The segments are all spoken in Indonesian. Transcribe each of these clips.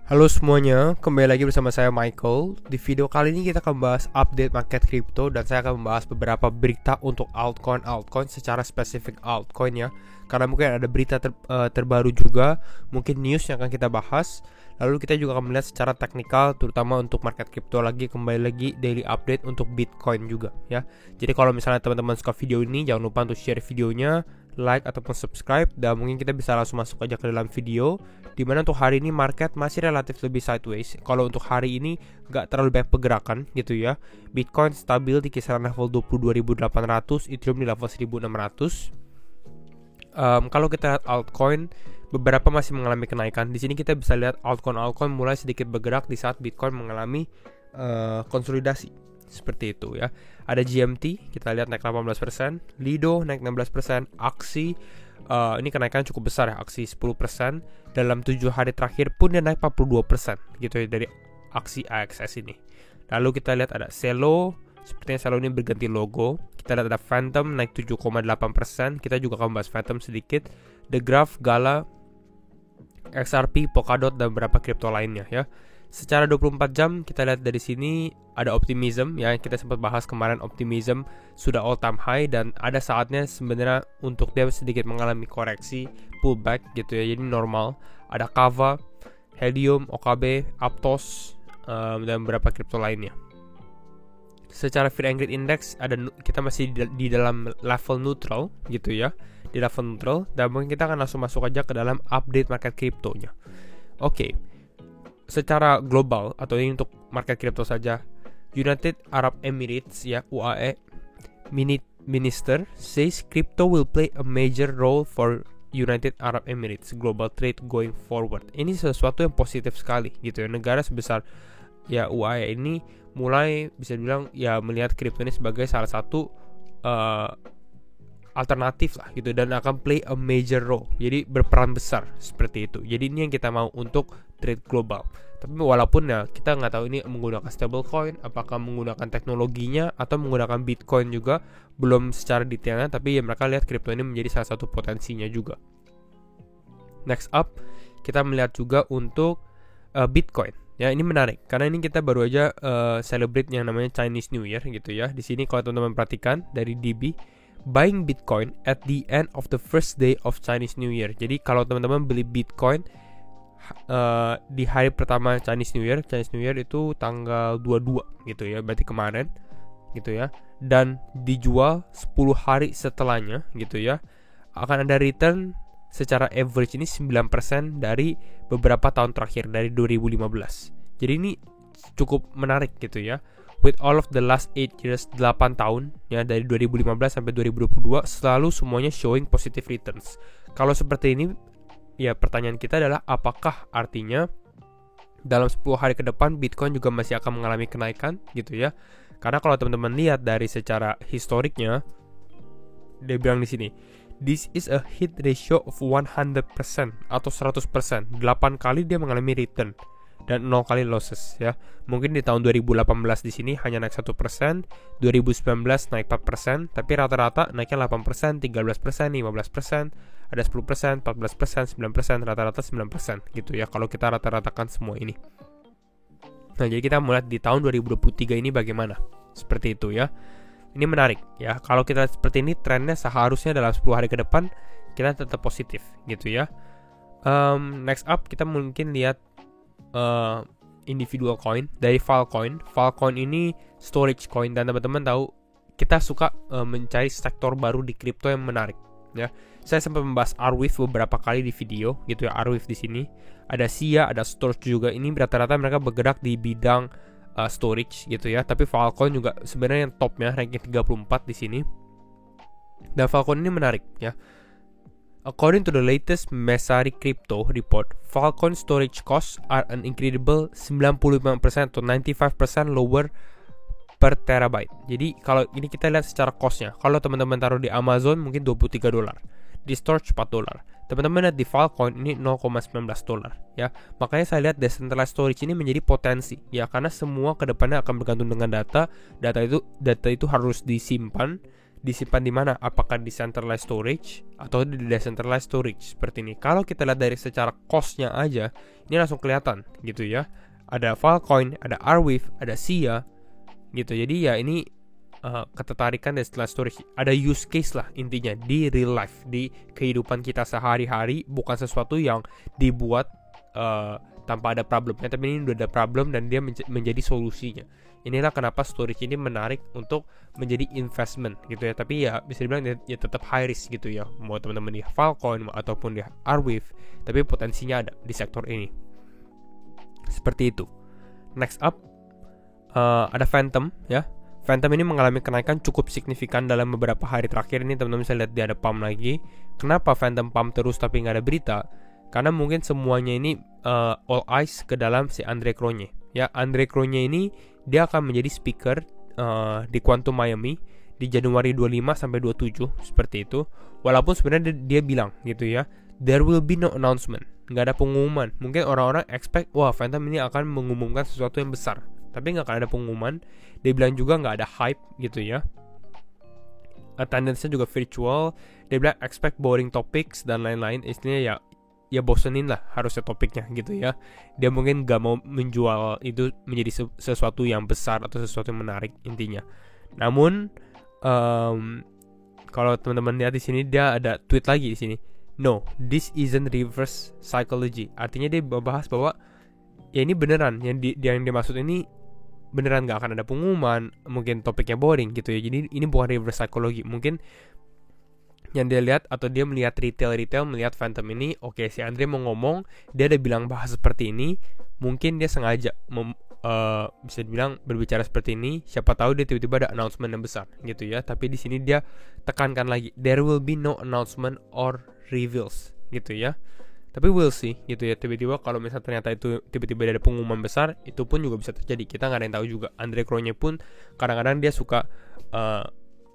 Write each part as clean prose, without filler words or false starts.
Halo semuanya, kembali lagi bersama saya Michael. Di video kali ini kita akan membahas update market crypto dan saya akan membahas beberapa berita untuk altcoin secara spesifik altcoin ya. Karena mungkin ada berita terbaru juga, mungkin news yang akan kita bahas. Lalu kita juga akan melihat secara teknikal terutama untuk market crypto kembali lagi daily update untuk Bitcoin juga ya. Jadi kalau misalnya teman-teman suka video ini, jangan lupa untuk share videonya, like ataupun subscribe, dan mungkin kita bisa langsung masuk aja ke dalam video. Dimana untuk hari ini market masih relatif lebih sideways. Kalau untuk hari ini nggak terlalu banyak pergerakan gitu ya. Bitcoin stabil di kisaran level 22.800, Ethereum di level 1.600. Kalau kita lihat altcoin, beberapa masih mengalami kenaikan. Di sini kita bisa lihat altcoin mulai sedikit bergerak di saat Bitcoin mengalami konsolidasi seperti itu ya. Ada GMT, kita lihat naik 18%, Lido naik 16%, Aksi ini kenaikan cukup besar ya, Aksi 10%. Dalam 7 hari terakhir pun dia naik 42% gitu ya dari Aksi AXS ini. Lalu kita lihat ada Celo, sepertinya Celo ini berganti logo. Kita lihat ada Phantom naik 7,8%. Kita juga akan bahas Phantom sedikit. The Graph, Gala, XRP, Polkadot, dan beberapa kripto lainnya ya. Secara 24 jam kita lihat dari sini ada optimism ya, kita sempat bahas kemarin. Optimism sudah all time high dan ada saatnya sebenarnya untuk dia sedikit mengalami koreksi pullback gitu ya, jadi normal. Ada Kava, Helium, OKB, Aptos, dan beberapa kripto lainnya. Secara Fear and Greed Index kita masih di dalam level neutral gitu ya, di level neutral, dan mungkin kita akan langsung masuk aja ke dalam update market kriptonya. Oke. Secara global atau ini untuk market crypto saja, United Arab Emirates ya, UAE Minister says crypto will play a major role for United Arab Emirates global trade going forward. Ini sesuatu yang positif sekali gitu ya. Negara sebesar ya UAE ini mulai bisa dibilang ya melihat crypto ini sebagai salah satu alternatif lah gitu, dan akan play a major role, jadi berperan besar seperti itu. Jadi ini yang kita mau untuk trade global. Tapi walaupun ya kita nggak tahu ini menggunakan stablecoin, apakah menggunakan teknologinya atau menggunakan Bitcoin juga, belum secara detailnya, tapi ya mereka lihat kripto ini menjadi salah satu potensinya juga. Next up kita melihat juga untuk Bitcoin. Ya, ini menarik karena ini kita baru aja celebrate yang namanya Chinese New Year gitu ya. Di sini kalau teman-teman perhatikan dari DB, buying Bitcoin at the end of the first day of Chinese New Year. Jadi kalau teman-teman beli Bitcoin di hari pertama Chinese New Year itu tanggal 22 gitu ya, berarti kemarin gitu ya, dan dijual 10 hari setelahnya gitu ya, akan ada return secara average ini 9% dari beberapa tahun terakhir dari 2015. Jadi ini cukup menarik gitu ya. With all of the last 8 years, 8 tahun ya, dari 2015 sampai 2022 selalu semuanya showing positive returns. Kalau seperti ini ya, pertanyaan kita adalah apakah artinya dalam 10 hari ke depan Bitcoin juga masih akan mengalami kenaikan gitu ya. Karena kalau teman-teman lihat dari secara historiknya, dia bilang di sini, this is a hit ratio of 100% atau 100%. 8 kali dia mengalami return dan 0 kali losses ya. Mungkin di tahun 2018 di sini hanya naik 1%, 2019 naik 4%, tapi rata-rata naiknya 8%, 13%, 15%, ada 10%, 14%, 9%, rata-rata 9% gitu ya kalau kita rata-ratakan semua ini. Nah, jadi kita mulai di tahun 2023 ini bagaimana? Seperti itu ya. Ini menarik ya. Kalau kita seperti ini, trennya seharusnya dalam 10 hari ke depan kita tetap positif gitu ya. Next up kita mungkin lihat individual coin dari Filecoin. Filecoin ini storage coin, dan teman-teman tahu kita suka mencari sektor baru di kripto yang menarik ya. Saya sempat membahas Arweave beberapa kali di video gitu ya. Arweave di sini ada SIA, ada storage juga. Ini rata-rata mereka bergerak di bidang storage gitu ya. Tapi Filecoin juga sebenarnya yang topnya, ranking 34 di sini. Dan Filecoin ini menarik ya. According to the latest Messari Crypto report, Filecoin storage costs are an incredible 95% to 95% lower per terabyte. Jadi kalau ini kita lihat secara costnya, kalau teman-teman taruh di Amazon mungkin $23, di storage $4. Teman-teman lihat di Filecoin ini $0,19 ya. Makanya saya lihat decentralized storage ini menjadi potensi ya, karena semua kedepannya akan bergantung dengan data itu harus disimpan disimpan di mana? Apakah di centralized storage atau di decentralized storage seperti ini. Kalau kita lihat dari secara cost-nya aja, ini langsung kelihatan gitu ya. Ada Filecoin, ada Arweave, ada SIA gitu. Jadi ya ini ketertarikan decentralized storage. Ada use case lah intinya di real life, di kehidupan kita sehari-hari, bukan sesuatu yang dibuat tanpa ada problemnya, tapi ini udah ada problem dan dia menjadi solusinya. Inilah kenapa storage ini menarik untuk menjadi investment gitu ya. Tapi ya bisa dibilang ya tetap high risk gitu ya. Mau teman-teman di Filecoin ataupun di Arweave, tapi potensinya ada di sektor ini. Seperti itu. Next up ada Phantom ya. Phantom ini mengalami kenaikan cukup signifikan dalam beberapa hari terakhir. Ini teman-teman bisa lihat dia ada pump lagi. Kenapa Phantom pump terus tapi nggak ada berita? Karena mungkin semuanya ini all eyes ke dalam si Andre Cronje. Ya, Andre Cronje ini dia akan menjadi speaker di Quantum Miami di Januari 25 sampai 27 seperti itu. Walaupun sebenarnya dia bilang gitu ya, there will be no announcement, nggak ada pengumuman. Mungkin orang-orang expect wah Phantom ini akan mengumumkan sesuatu yang besar, tapi nggak akan ada pengumuman. Dia bilang juga nggak ada hype gitu ya. Attendance-nya juga virtual. Dia bilang expect boring topics dan lain-lain. Istilahnya ya bosenin lah harusnya topiknya gitu ya. Dia mungkin gak mau menjual itu menjadi sesuatu yang besar atau sesuatu yang menarik intinya. Namun kalau teman-teman lihat di sini dia ada tweet lagi di sini. No, this isn't reverse psychology. Artinya dia membahas bahwa ya ini beneran yang dimaksud ini beneran gak akan ada pengumuman. Mungkin topiknya boring gitu ya. Jadi ini bukan reverse psychology. Mungkin yang dia lihat atau dia melihat retail melihat Phantom ini, oke, si Andre mau ngomong, dia ada bilang bahas seperti ini, mungkin dia sengaja bisa dibilang berbicara seperti ini, siapa tahu dia tiba-tiba ada announcement yang besar gitu ya. Tapi di sini dia tekankan lagi, there will be no announcement or reveals gitu ya. Tapi we'll see gitu ya. Tiba-tiba kalau misalnya ternyata itu tiba-tiba ada pengumuman besar, itu pun juga bisa terjadi. Kita nggak ada yang tahu juga. Andre Cronje pun kadang-kadang dia suka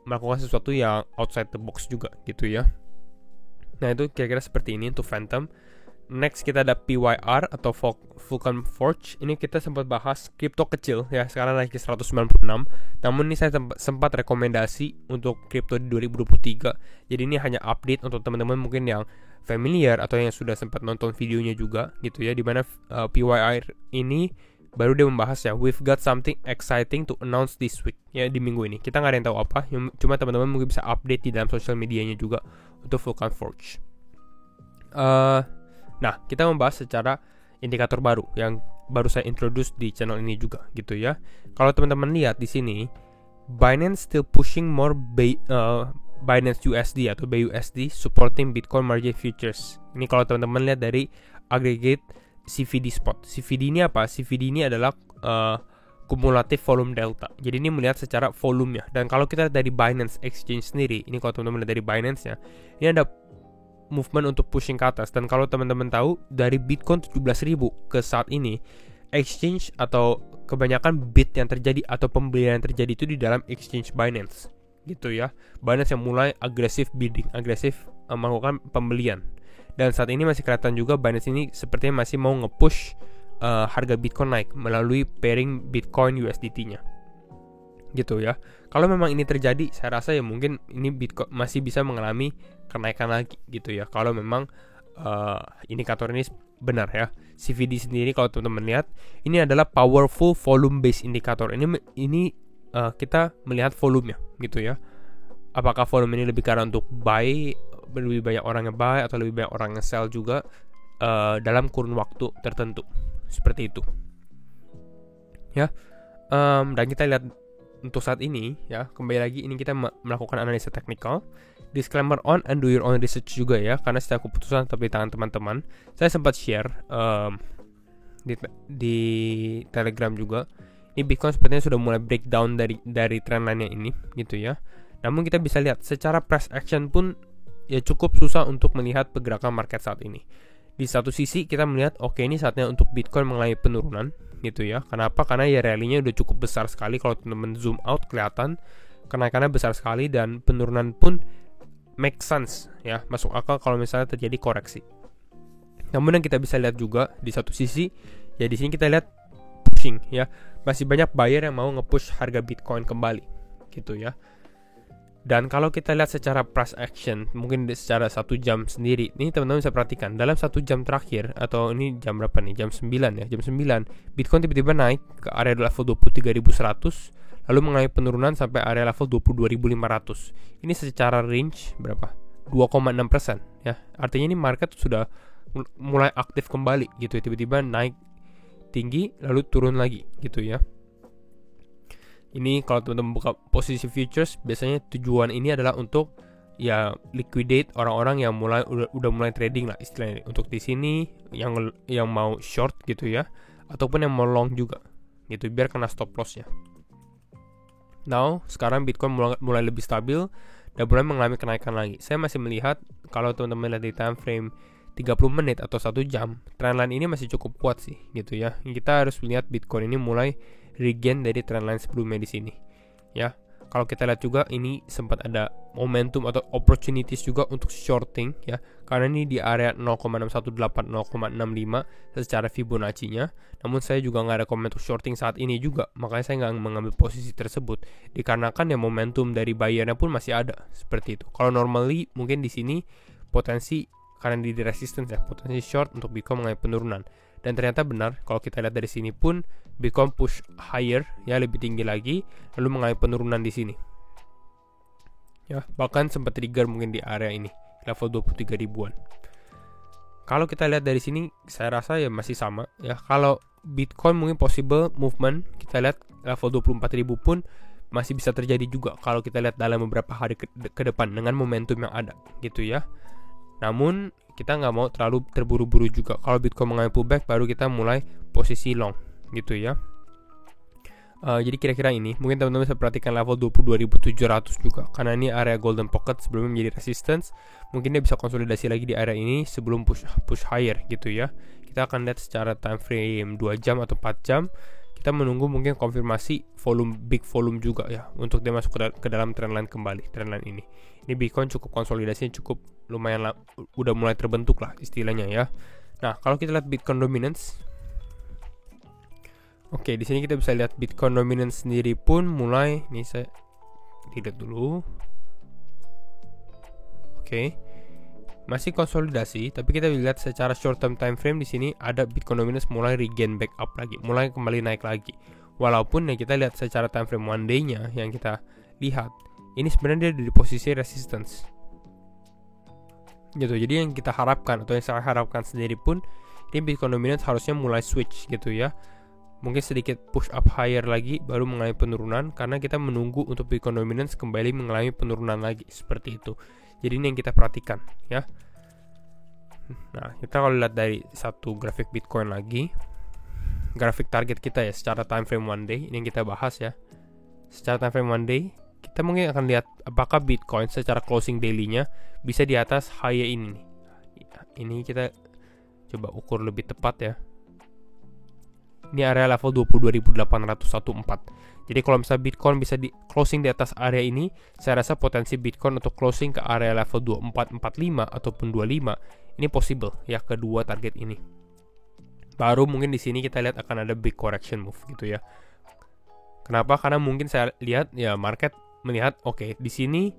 melakukan sesuatu yang outside the box juga gitu ya. Nah itu kira-kira seperti ini untuk Phantom. Next kita ada PYR atau Vulcan Forge. Ini kita sempat bahas kripto kecil ya. Sekarang lagi 196. Namun ini saya sempat rekomendasi untuk kripto di 2023. Jadi ini hanya update untuk teman-teman mungkin yang familiar atau yang sudah sempat nonton videonya juga gitu ya. Dimana PYR ini baru dia membahas ya, we've got something exciting to announce this week. Ya di minggu ini kita nggak ada yang tahu apa. Cuma teman-teman mungkin bisa update di dalam sosial medianya juga untuk Vulcan Forge. Nah, kita membahas secara indikator baru yang baru saya introduce di channel ini juga gitu ya. Kalau teman-teman lihat di sini, Binance still pushing more Binance USD atau BUSD supporting Bitcoin margin futures. Ini kalau teman-teman lihat dari aggregate CVD spot. CVD ini apa? CVD ini adalah kumulatif volume delta. Jadi ini melihat secara volumenya. Dan kalau kita lihat dari Binance Exchange sendiri, ini kalau teman-teman lihat dari Binance-nya, ini ada movement untuk pushing ke atas. Dan kalau teman-teman tahu dari Bitcoin 17.000 ke saat ini, exchange atau kebanyakan bid yang terjadi atau pembelian yang terjadi itu di dalam exchange Binance gitu ya. Binance yang mulai agresif bidding, agresif melakukan pembelian. Dan saat ini masih kelihatan juga Binance ini sepertinya masih mau nge-push harga Bitcoin naik melalui pairing Bitcoin USDT-nya gitu ya. Kalau memang ini terjadi, saya rasa ya mungkin ini Bitcoin masih bisa mengalami kenaikan lagi gitu ya. Kalau memang indikator ini benar ya. CVD sendiri kalau teman-teman lihat, ini adalah powerful volume based indicator. Ini kita melihat volumenya gitu ya. Apakah volume ini lebih karena untuk buy, lebih banyak orang yang buy atau lebih banyak orang yang sell juga dalam kurun waktu tertentu seperti itu ya. Dan kita lihat untuk saat ini ya, kembali lagi ini kita melakukan analisa teknikal. Disclaimer on and do your own research juga ya, karena setiap keputusan tetap di tangan teman-teman. Saya sempat share di Telegram juga. Ini Bitcoin sepertinya sudah mulai breakdown dari trend line-nya ini gitu ya. Namun kita bisa lihat secara price action pun ya cukup susah untuk melihat pergerakan market saat ini. Di satu sisi kita melihat oke, ini saatnya untuk Bitcoin mengalami penurunan gitu ya. Kenapa? Karena ya rally-nya udah cukup besar sekali. Kalau teman-teman zoom out kelihatan kenaikannya besar sekali dan penurunan pun make sense ya, masuk akal kalau misalnya terjadi koreksi. Namun yang kita bisa lihat juga di satu sisi ya, di sini kita lihat pushing ya, masih banyak buyer yang mau nge-push harga Bitcoin kembali gitu ya. Dan kalau kita lihat secara price action, mungkin secara 1 jam sendiri, ini teman-teman bisa perhatikan dalam 1 jam terakhir, atau ini jam berapa nih, jam 9 ya, jam 9 Bitcoin tiba-tiba naik ke area level 23.100, lalu mengalami penurunan sampai area level 22.500. Ini secara range berapa? 2,6% ya. Artinya ini market sudah mulai aktif kembali gitu, tiba-tiba naik tinggi lalu turun lagi gitu ya. Ini kalau teman-teman buka posisi futures, biasanya tujuan ini adalah untuk ya liquidate orang-orang yang udah mulai trading lah istilahnya. Untuk di sini yang mau short gitu ya, ataupun yang mau long juga gitu, biar kena stop loss ya. Now sekarang Bitcoin mulai lebih stabil dan mulai mengalami kenaikan lagi. Saya masih melihat kalau teman-teman lihat di time frame 30 menit atau 1 jam, trendline ini masih cukup kuat sih gitu ya. Kita harus lihat Bitcoin ini mulai regain dari trendline sebelumnya di sini ya. Kalau kita lihat juga ini sempat ada momentum atau opportunities juga untuk shorting ya, karena ini di area 0,618 0,65 secara Fibonacci-nya. Namun saya juga nggak ada komen untuk shorting saat ini juga, makanya saya nggak mengambil posisi tersebut dikarenakan ya momentum dari buyer-nya pun masih ada seperti itu. Kalau normally mungkin di sini potensi, karena di resistance ya, potensi short untuk Bitcoin mengalami penurunan. Dan ternyata benar, kalau kita lihat dari sini pun Bitcoin push higher ya, lebih tinggi lagi, lalu mengalami penurunan di sini. Ya, bahkan sempat trigger mungkin di area ini, level 23 ribuan. Kalau kita lihat dari sini, saya rasa ya masih sama ya. Kalau Bitcoin mungkin possible movement, kita lihat level 24 ribu pun masih bisa terjadi juga kalau kita lihat dalam beberapa hari ke depan dengan momentum yang ada gitu ya. Namun kita nggak mau terlalu terburu-buru juga. Kalau Bitcoin mengalami pullback, baru kita mulai posisi long gitu ya. Jadi kira-kira ini mungkin teman-teman bisa perhatikan level 22.700 juga, karena ini area golden pocket sebelumnya menjadi resistance. Mungkin dia bisa konsolidasi lagi di area ini sebelum push higher gitu ya. Kita akan lihat secara time frame 2 jam atau 4 jam. Kita menunggu mungkin konfirmasi big volume juga ya, untuk dia masuk ke dalam trendline kembali, trendline ini. Ini Bitcoin cukup konsolidasinya cukup lumayan udah mulai terbentuk lah istilahnya ya. Nah, kalau kita lihat Bitcoin dominance, oke, di sini kita bisa lihat Bitcoin dominance sendiri pun mulai, nih saya lihat dulu. Oke. Masih konsolidasi, tapi kita lihat secara short term time frame di sini ada Bitcoin dominance mulai regain back up lagi, mulai kembali naik lagi. Walaupun yang kita lihat secara time frame one day-nya yang kita lihat, ini sebenarnya dia di posisi resistance. Gitu. Jadi yang kita harapkan atau yang saya harapkan sendiri pun, ini Bitcoin dominance harusnya mulai switch gitu ya. Mungkin sedikit push up higher lagi baru mengalami penurunan, karena kita menunggu untuk Bitcoin dominance kembali mengalami penurunan lagi seperti itu. Jadi ini yang kita perhatikan ya. Nah, kita kalau lihat dari satu grafik Bitcoin lagi, grafik target kita ya secara time frame one day, ini yang kita bahas ya. Secara time frame one day, kita mungkin akan lihat apakah Bitcoin secara closing daily-nya bisa di atas high ini nih. Ini kita coba ukur lebih tepat ya. Ini area level 22.814. Jadi kalau misalnya Bitcoin bisa di closing di atas area ini, saya rasa potensi Bitcoin untuk closing ke area level 2445 ataupun 25 ini possible ya, kedua target ini. Baru mungkin di sini kita lihat akan ada big correction move gitu ya. Kenapa? Karena mungkin saya lihat ya market melihat oke, di sini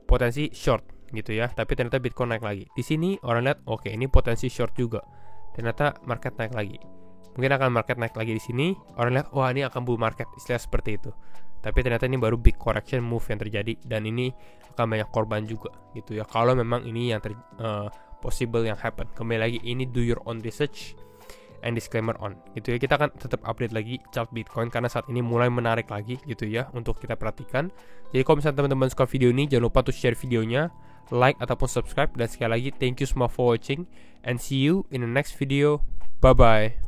potensi short gitu ya, tapi ternyata Bitcoin naik lagi. Di sini orang lihat oke, ini potensi short juga. Ternyata market naik lagi. Mungkin akan market naik lagi di sini, orang lihat wah ini akan bull market, istilah seperti itu. Tapi ternyata ini baru big correction move yang terjadi, dan ini akan banyak korban juga gitu ya. Kalau memang ini yang possible yang happen. Kembali lagi, ini do your own research and disclaimer on gitu ya. Kita akan tetap update lagi chart Bitcoin karena saat ini mulai menarik lagi gitu ya untuk kita perhatikan. Jadi kalau misalnya teman-teman suka video ini, jangan lupa untuk share videonya, like ataupun subscribe, dan sekali lagi thank you semua for watching and see you in the next video. Bye bye.